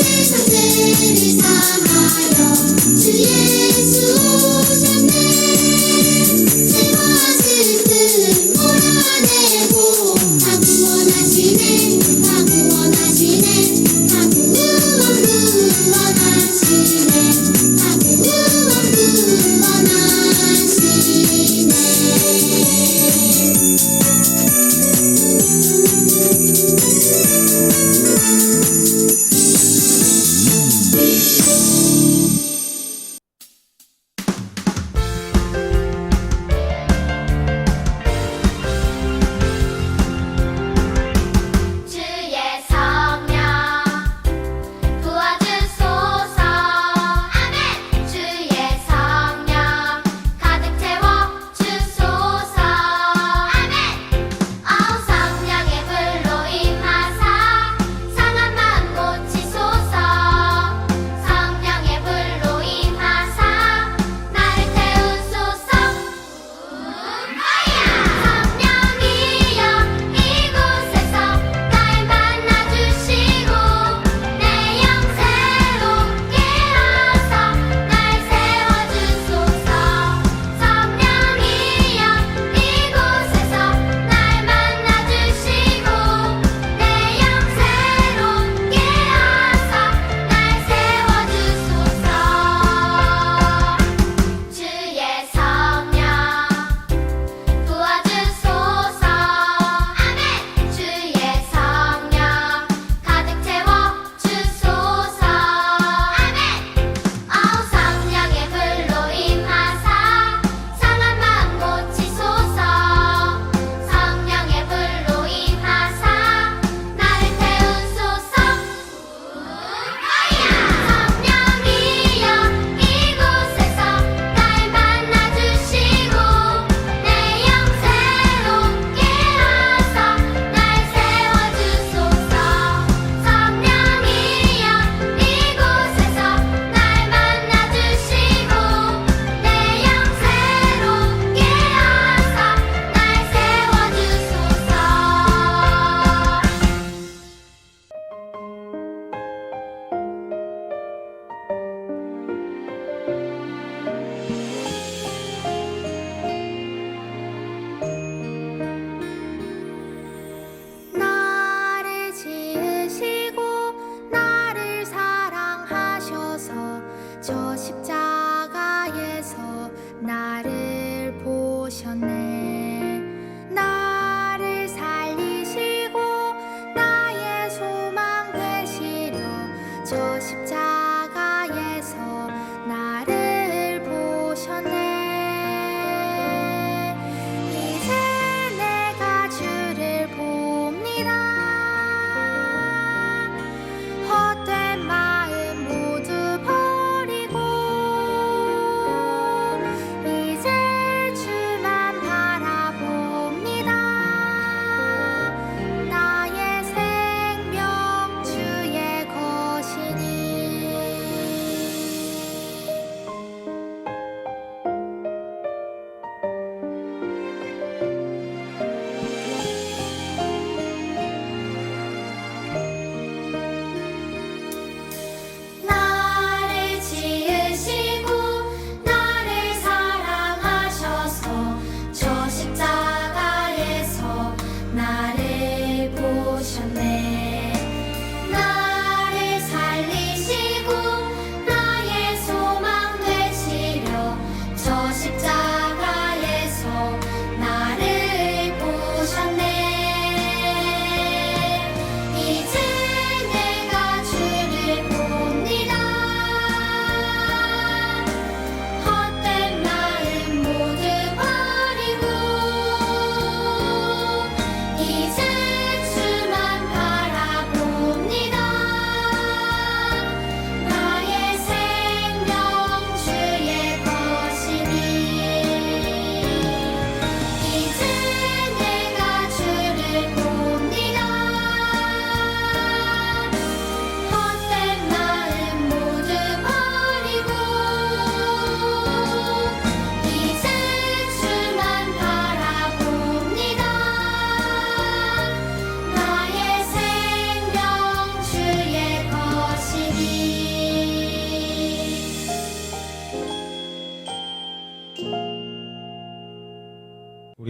세상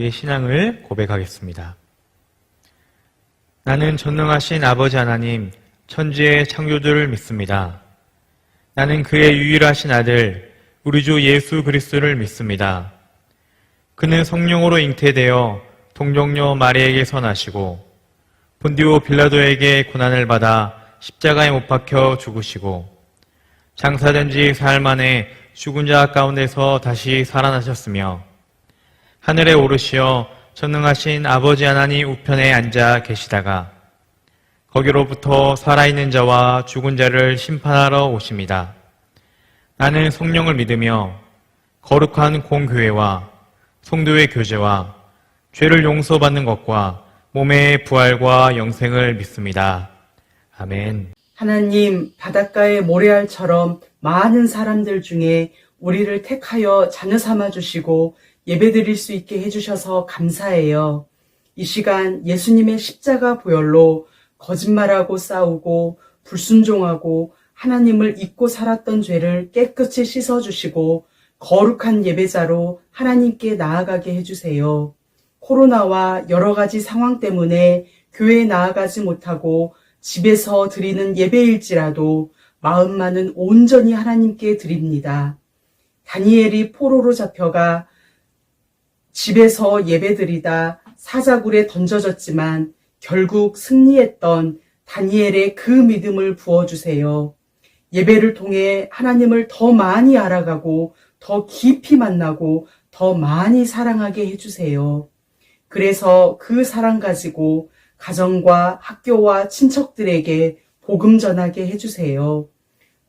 우리의 신앙을 고백하겠습니다. 나는 전능하신 아버지 하나님, 천지의 창조주를 믿습니다. 나는 그의 유일하신 아들, 우리 주 예수 그리스도를 믿습니다. 그는 성령으로 잉태되어 동정녀 마리에게서 나시고 본디오 빌라도에게 고난을 받아 십자가에 못 박혀 죽으시고 장사된 지 사흘 만에 죽은 자 가운데서 다시 살아나셨으며 하늘에 오르시어 전능하신 아버지 하나님 우편에 앉아 계시다가 거기로부터 살아있는 자와 죽은 자를 심판하러 오십니다. 나는 성령을 믿으며 거룩한 공교회와 성도의 교제와 죄를 용서받는 것과 몸의 부활과 영생을 믿습니다. 아멘. 하나님, 바닷가의 모래알처럼 많은 사람들 중에 우리를 택하여 자녀 삼아주시고 예배드릴 수 있게 해주셔서 감사해요. 이 시간 예수님의 십자가 보혈로 거짓말하고 싸우고 불순종하고 하나님을 잊고 살았던 죄를 깨끗이 씻어주시고 거룩한 예배자로 하나님께 나아가게 해주세요. 코로나와 여러 가지 상황 때문에 교회에 나아가지 못하고 집에서 드리는 예배일지라도 마음만은 온전히 하나님께 드립니다. 다니엘이 포로로 잡혀가 집에서 예배드리다 사자굴에 던져졌지만 결국 승리했던 다니엘의 그 믿음을 부어주세요. 예배를 통해 하나님을 더 많이 알아가고 더 깊이 만나고 더 많이 사랑하게 해주세요. 그래서 그 사랑 가지고 가정과 학교와 친척들에게 복음 전하게 해주세요.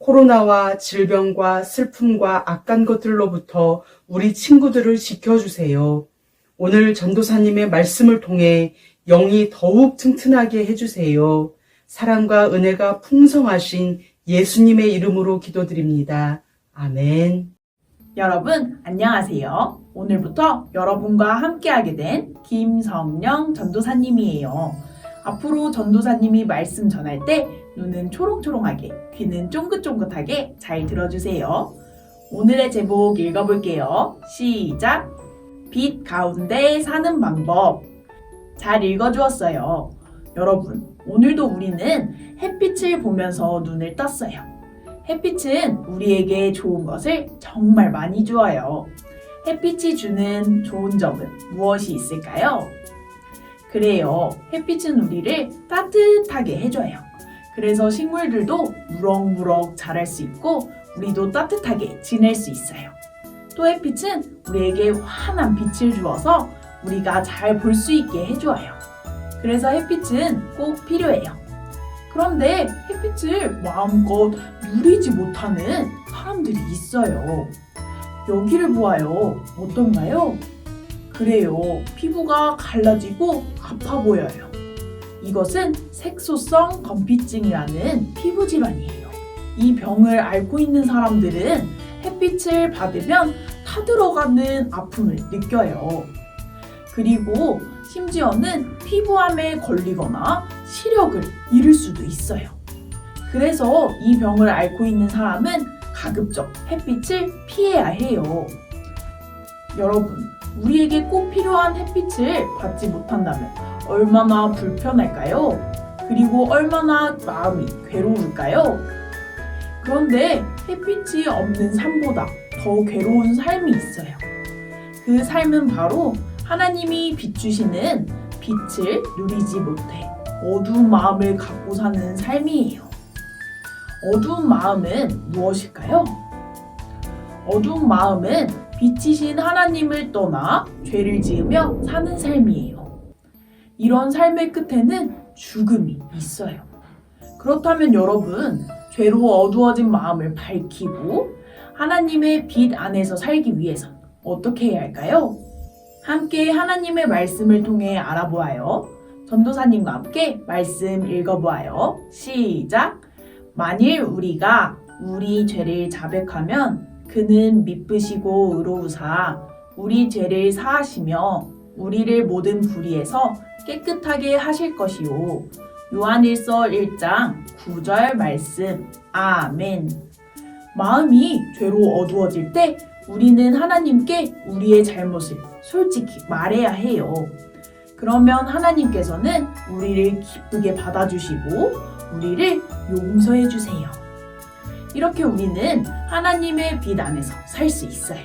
코로나와 질병과 슬픔과 악한 것들로부터 우리 친구들을 지켜주세요. 오늘 전도사님의 말씀을 통해 영이 더욱 튼튼하게 해주세요. 사랑과 은혜가 풍성하신 예수님의 이름으로 기도드립니다. 아멘. 여러분 안녕하세요. 오늘부터 여러분과 함께하게 된 김성령 전도사님이에요. 앞으로 전도사님이 말씀 전할 때 눈은 초롱초롱하게, 귀는 쫑긋쫑긋하게 잘 들어주세요. 오늘의 제목 읽어볼게요. 시작! 빛 가운데 사는 방법. 잘 읽어주었어요. 여러분, 오늘도 우리는 햇빛을 보면서 눈을 떴어요. 햇빛은 우리에게 좋은 것을 정말 많이 주어요. 햇빛이 주는 좋은 점은 무엇이 있을까요? 그래요. 햇빛은 우리를 따뜻하게 해줘요. 그래서 식물들도 무럭무럭 자랄 수 있고 우리도 따뜻하게 지낼 수 있어요. 또 햇빛은 우리에게 환한 빛을 주어서 우리가 잘 볼 수 있게 해줘요. 그래서 햇빛은 꼭 필요해요. 그런데 햇빛을 마음껏 누리지 못하는 사람들이 있어요. 여기를 보아요. 어떤가요? 그래요. 피부가 갈라지고 아파 보여요. 이것은 색소성 건피증이라는 피부 질환이에요. 이 병을 앓고 있는 사람들은 햇빛을 받으면 타들어가는 아픔을 느껴요. 그리고 심지어는 피부암에 걸리거나 시력을 잃을 수도 있어요. 그래서 이 병을 앓고 있는 사람은 가급적 햇빛을 피해야 해요. 여러분, 우리에게 꼭 필요한 햇빛을 받지 못한다면 얼마나 불편할까요? 그리고 얼마나 마음이 괴로울까요? 그런데 햇빛이 없는 삶보다 더 괴로운 삶이 있어요. 그 삶은 바로 하나님이 비추시는 빛을 누리지 못해 어두운 마음을 갖고 사는 삶이에요. 어두운 마음은 무엇일까요? 어두운 마음은 빛이신 하나님을 떠나 죄를 지으며 사는 삶이에요. 이런 삶의 끝에는 죽음이 있어요. 그렇다면 여러분, 죄로 어두워진 마음을 밝히고 하나님의 빛 안에서 살기 위해서 어떻게 해야 할까요? 함께 하나님의 말씀을 통해 알아보아요. 전도사님과 함께 말씀 읽어보아요. 시작! 만일 우리가 우리 죄를 자백하면 그는 미쁘시고 의로우사 우리 죄를 사하시며 우리를 모든 불의에서 깨끗하게 하실 것이요. 요한일서 1장 9절 말씀. 아멘. 마음이 죄로 어두워질 때 우리는 하나님께 우리의 잘못을 솔직히 말해야 해요. 그러면 하나님께서는 우리를 기쁘게 받아주시고 우리를 용서해 주세요. 이렇게 우리는 하나님의 빛 안에서 살 수 있어요.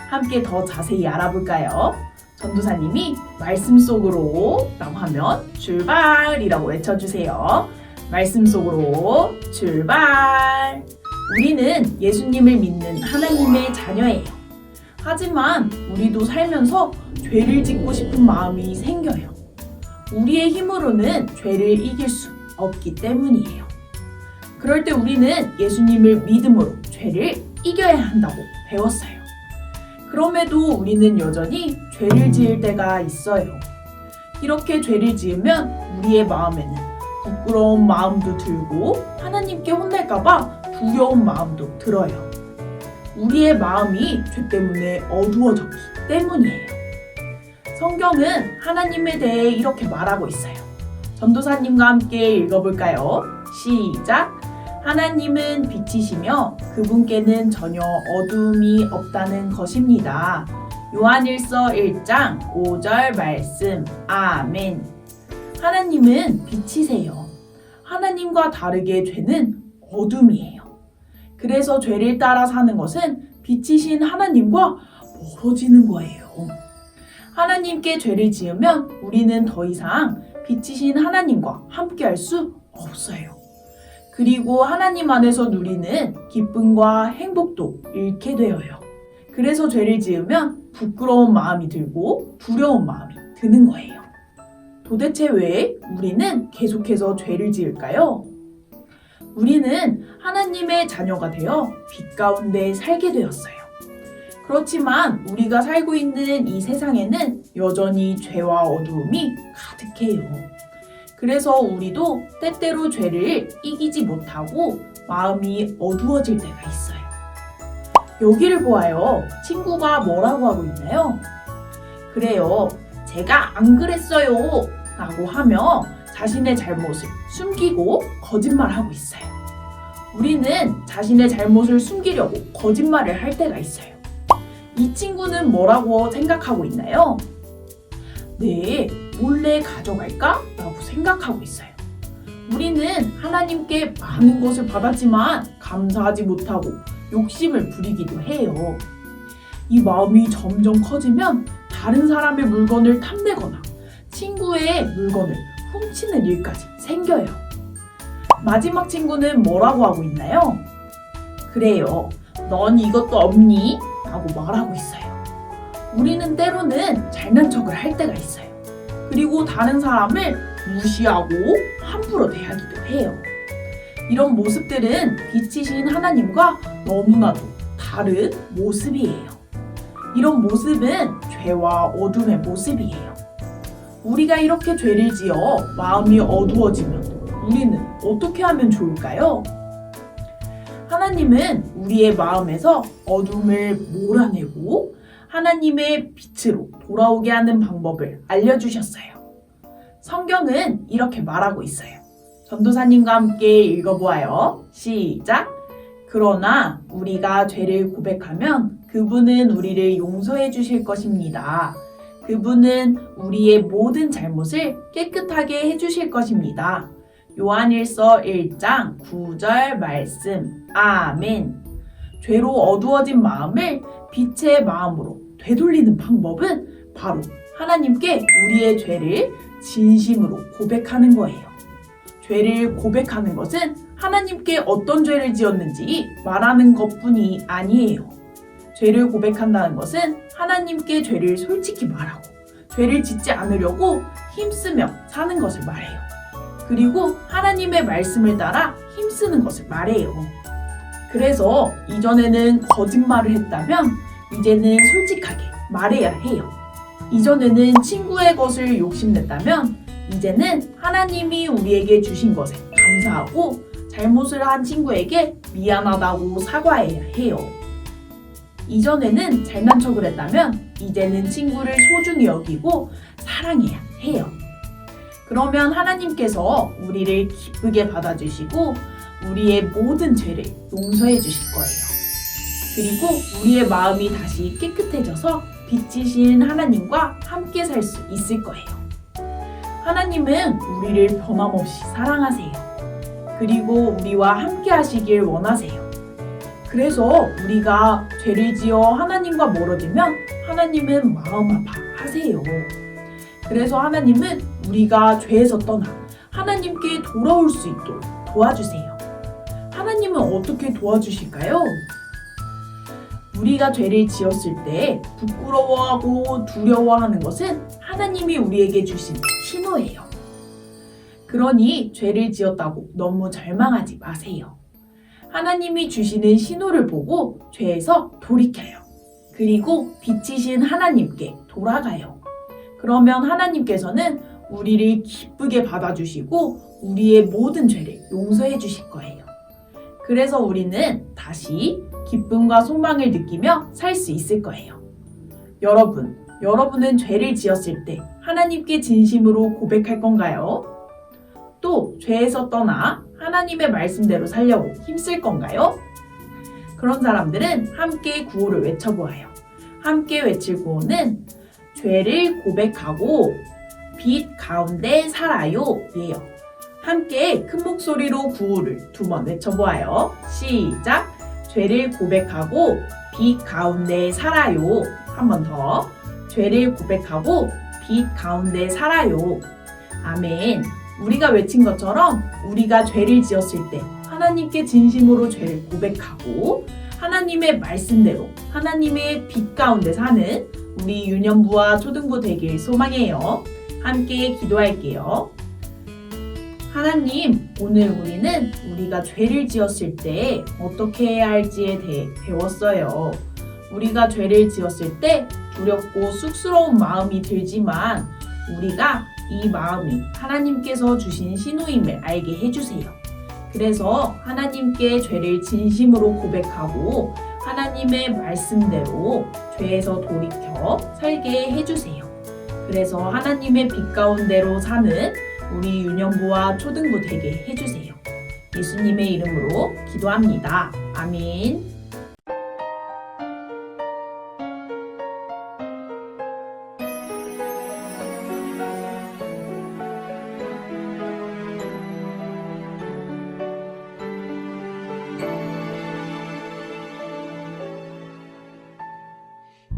함께 더 자세히 알아볼까요? 전도사님이 말씀 속으로 라고 하면 출발이라고 외쳐주세요. 말씀 속으로 출발. 우리는 예수님을 믿는 하나님의 자녀예요. 하지만 우리도 살면서 죄를 짓고 싶은 마음이 생겨요. 우리의 힘으로는 죄를 이길 수 없기 때문이에요. 그럴 때 우리는 예수님을 믿음으로 죄를 이겨야 한다고 배웠어요. 그럼에도 우리는 여전히 죄를 지을 때가 있어요. 이렇게 죄를 지으면 우리의 마음에는 부끄러운 마음도 들고 하나님께 혼날까봐 두려운 마음도 들어요. 우리의 마음이 죄 때문에 어두워졌기 때문이에요. 성경은 하나님에 대해 이렇게 말하고 있어요. 전도사님과 함께 읽어볼까요? 시작! 하나님은 빛이시며 그분께는 전혀 어두움이 없다는 것입니다. 요한일서 1장 5절 말씀. 아멘. 하나님은 빛이세요. 하나님과 다르게 죄는 어둠이에요. 그래서 죄를 따라 사는 것은 빛이신 하나님과 멀어지는 거예요. 하나님께 죄를 지으면 우리는 더 이상 빛이신 하나님과 함께할 수 없어요. 그리고 하나님 안에서 누리는 기쁨과 행복도 잃게 되어요. 그래서 죄를 지으면 부끄러운 마음이 들고 두려운 마음이 드는 거예요. 도대체 왜 우리는 계속해서 죄를 지을까요? 우리는 하나님의 자녀가 되어 빛 가운데 살게 되었어요. 그렇지만 우리가 살고 있는 이 세상에는 여전히 죄와 어두움이 가득해요. 그래서 우리도 때때로 죄를 이기지 못하고 마음이 어두워질 때가 있어요. 여기를 보아요. 친구가 뭐라고 하고 있나요? 그래요. 제가 안 그랬어요. 라고 하며 자신의 잘못을 숨기고 거짓말하고 있어요. 우리는 자신의 잘못을 숨기려고 거짓말을 할 때가 있어요. 이 친구는 뭐라고 생각하고 있나요? 네, 몰래 가져갈까? 라고 생각하고 있어요. 우리는 하나님께 많은 것을 받았지만 감사하지 못하고 욕심을 부리기도 해요. 이 마음이 점점 커지면 다른 사람의 물건을 탐내거나 친구의 물건을 훔치는 일까지 생겨요. 마지막 친구는 뭐라고 하고 있나요? 그래요, 넌 이것도 없니? 라고 말하고 있어요. 우리는 때로는 잘난 척을 할 때가 있어요. 그리고 다른 사람을 무시하고 함부로 대하기도 해요. 이런 모습들은 빛이신 하나님과 너무나도 다른 모습이에요. 이런 모습은 죄와 어둠의 모습이에요. 우리가 이렇게 죄를 지어 마음이 어두워지면 우리는 어떻게 하면 좋을까요? 하나님은 우리의 마음에서 어둠을 몰아내고 하나님의 빛으로 돌아오게 하는 방법을 알려주셨어요. 성경은 이렇게 말하고 있어요. 전도사님과 함께 읽어보아요. 시작! 그러나 우리가 죄를 고백하면 그분은 우리를 용서해 주실 것입니다. 그분은 우리의 모든 잘못을 깨끗하게 해주실 것입니다. 요한일서 1장 9절 말씀. 아멘. 죄로 어두워진 마음을 빛의 마음으로 되돌리는 방법은 바로 하나님께 우리의 죄를 진심으로 고백하는 거예요. 죄를 고백하는 것은 하나님께 어떤 죄를 지었는지 말하는 것뿐이 아니에요. 죄를 고백한다는 것은 하나님께 죄를 솔직히 말하고 죄를 짓지 않으려고 힘쓰며 사는 것을 말해요. 그리고 하나님의 말씀을 따라 힘쓰는 것을 말해요. 그래서 이전에는 거짓말을 했다면 이제는 솔직하게 말해야 해요. 이전에는 친구의 것을 욕심냈다면 이제는 하나님이 우리에게 주신 것에 감사하고 잘못을 한 친구에게 미안하다고 사과해야 해요. 이전에는 잘난 척을 했다면 이제는 친구를 소중히 여기고 사랑해야 해요. 그러면 하나님께서 우리를 기쁘게 받아주시고 우리의 모든 죄를 용서해 주실 거예요. 그리고 우리의 마음이 다시 깨끗해져서 빛이신 하나님과 함께 살 수 있을 거예요. 하나님은 우리를 변함없이 사랑하세요. 그리고 우리와 함께 하시길 원하세요. 그래서 우리가 죄를 지어 하나님과 멀어지면 하나님은 마음 아파하세요. 그래서 하나님은 우리가 죄에서 떠나 하나님께 돌아올 수 있도록 도와주세요. 하나님은 어떻게 도와주실까요? 우리가 죄를 지었을 때 부끄러워하고 두려워하는 것은 하나님이 우리에게 주신 신호예요. 그러니 죄를 지었다고 너무 절망하지 마세요. 하나님이 주시는 신호를 보고 죄에서 돌이켜요. 그리고 빛이신 하나님께 돌아가요. 그러면 하나님께서는 우리를 기쁘게 받아주시고 우리의 모든 죄를 용서해 주실 거예요. 그래서 우리는 다시 기쁨과 소망을 느끼며 살 수 있을 거예요. 여러분은 죄를 지었을 때 하나님께 진심으로 고백할 건가요? 또 죄에서 떠나 하나님의 말씀대로 살려고 힘쓸 건가요? 그런 사람들은 함께 구호를 외쳐보아요. 함께 외칠 구호는 죄를 고백하고 빛 가운데 살아요 예요. 함께 큰 목소리로 구호를 2번 외쳐보아요. 시작! 죄를 고백하고 빛 가운데 살아요. 한 번 더. 죄를 고백하고 빛 가운데 살아요. 아멘. 우리가 외친 것처럼 우리가 죄를 지었을 때 하나님께 진심으로 죄를 고백하고 하나님의 말씀대로 하나님의 빛 가운데 사는 우리 유년부와 초등부 되길 소망해요. 함께 기도할게요. 하나님, 오늘 우리는 우리가 죄를 지었을 때 어떻게 해야 할지에 대해 배웠어요. 우리가 죄를 지었을 때 두렵고 쑥스러운 마음이 들지만 우리가 이 마음이 하나님께서 주신 신호임을 알게 해주세요. 그래서 하나님께 죄를 진심으로 고백하고 하나님의 말씀대로 죄에서 돌이켜 살게 해주세요. 그래서 하나님의 빛 가운데로 사는 우리 유년부와 초등부 되게 해주세요. 예수님의 이름으로 기도합니다. 아멘.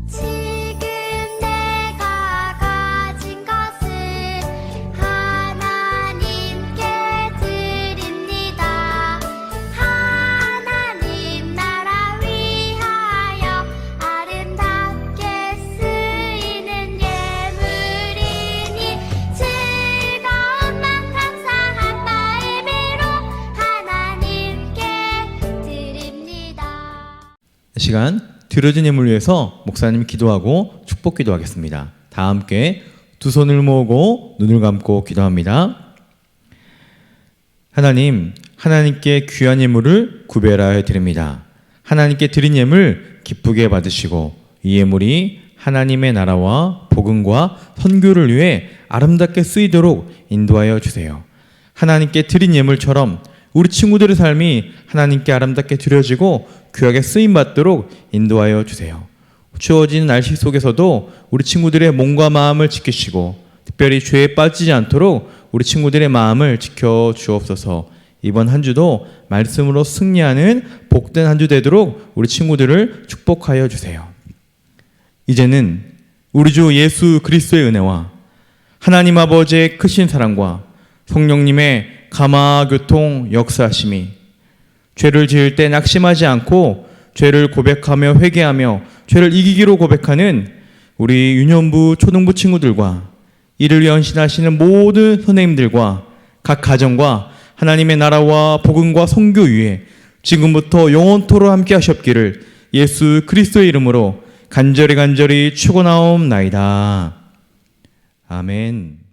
지금 내가 가진 것을 하나님께 드립니다. 하나님 나라 위하여 아름답게 쓰이는 예물이니 즐거움만 감사한 마음으로 하나님께 드립니다. 이 시간 드려진 예물을 위해서 목사님 기도하고 축복 기도하겠습니다. 다 함께 두 손을 모으고 눈을 감고 기도합니다. 하나님, 하나님께 귀한 예물을 구별하여 드립니다. 하나님께 드린 예물 기쁘게 받으시고 이 예물이 하나님의 나라와 복음과 선교를 위해 아름답게 쓰이도록 인도하여 주세요. 하나님께 드린 예물처럼 우리 친구들의 삶이 하나님께 아름답게 드려지고 귀하게 쓰임받도록 인도하여 주세요. 추워지는 날씨 속에서도 우리 친구들의 몸과 마음을 지키시고 특별히 죄에 빠지지 않도록 우리 친구들의 마음을 지켜주옵소서. 이번 한 주도 말씀으로 승리하는 복된 한 주 되도록 우리 친구들을 축복하여 주세요. 이제는 우리 주 예수 그리스도의 은혜와 하나님 아버지의 크신 사랑과 성령님의 감화교통 역사하심이 죄를 지을 때 낙심하지 않고 죄를 고백하며 회개하며 죄를 이기기로 고백하는 우리 유년부 초등부 친구들과 이를 위해 헌신하시는 모든 선생님들과 각 가정과 하나님의 나라와 복음과 선교 위에 지금부터 영원토록 함께 하셨기를 예수 그리스도의 이름으로 간절히 축원하옵나이다. 아멘.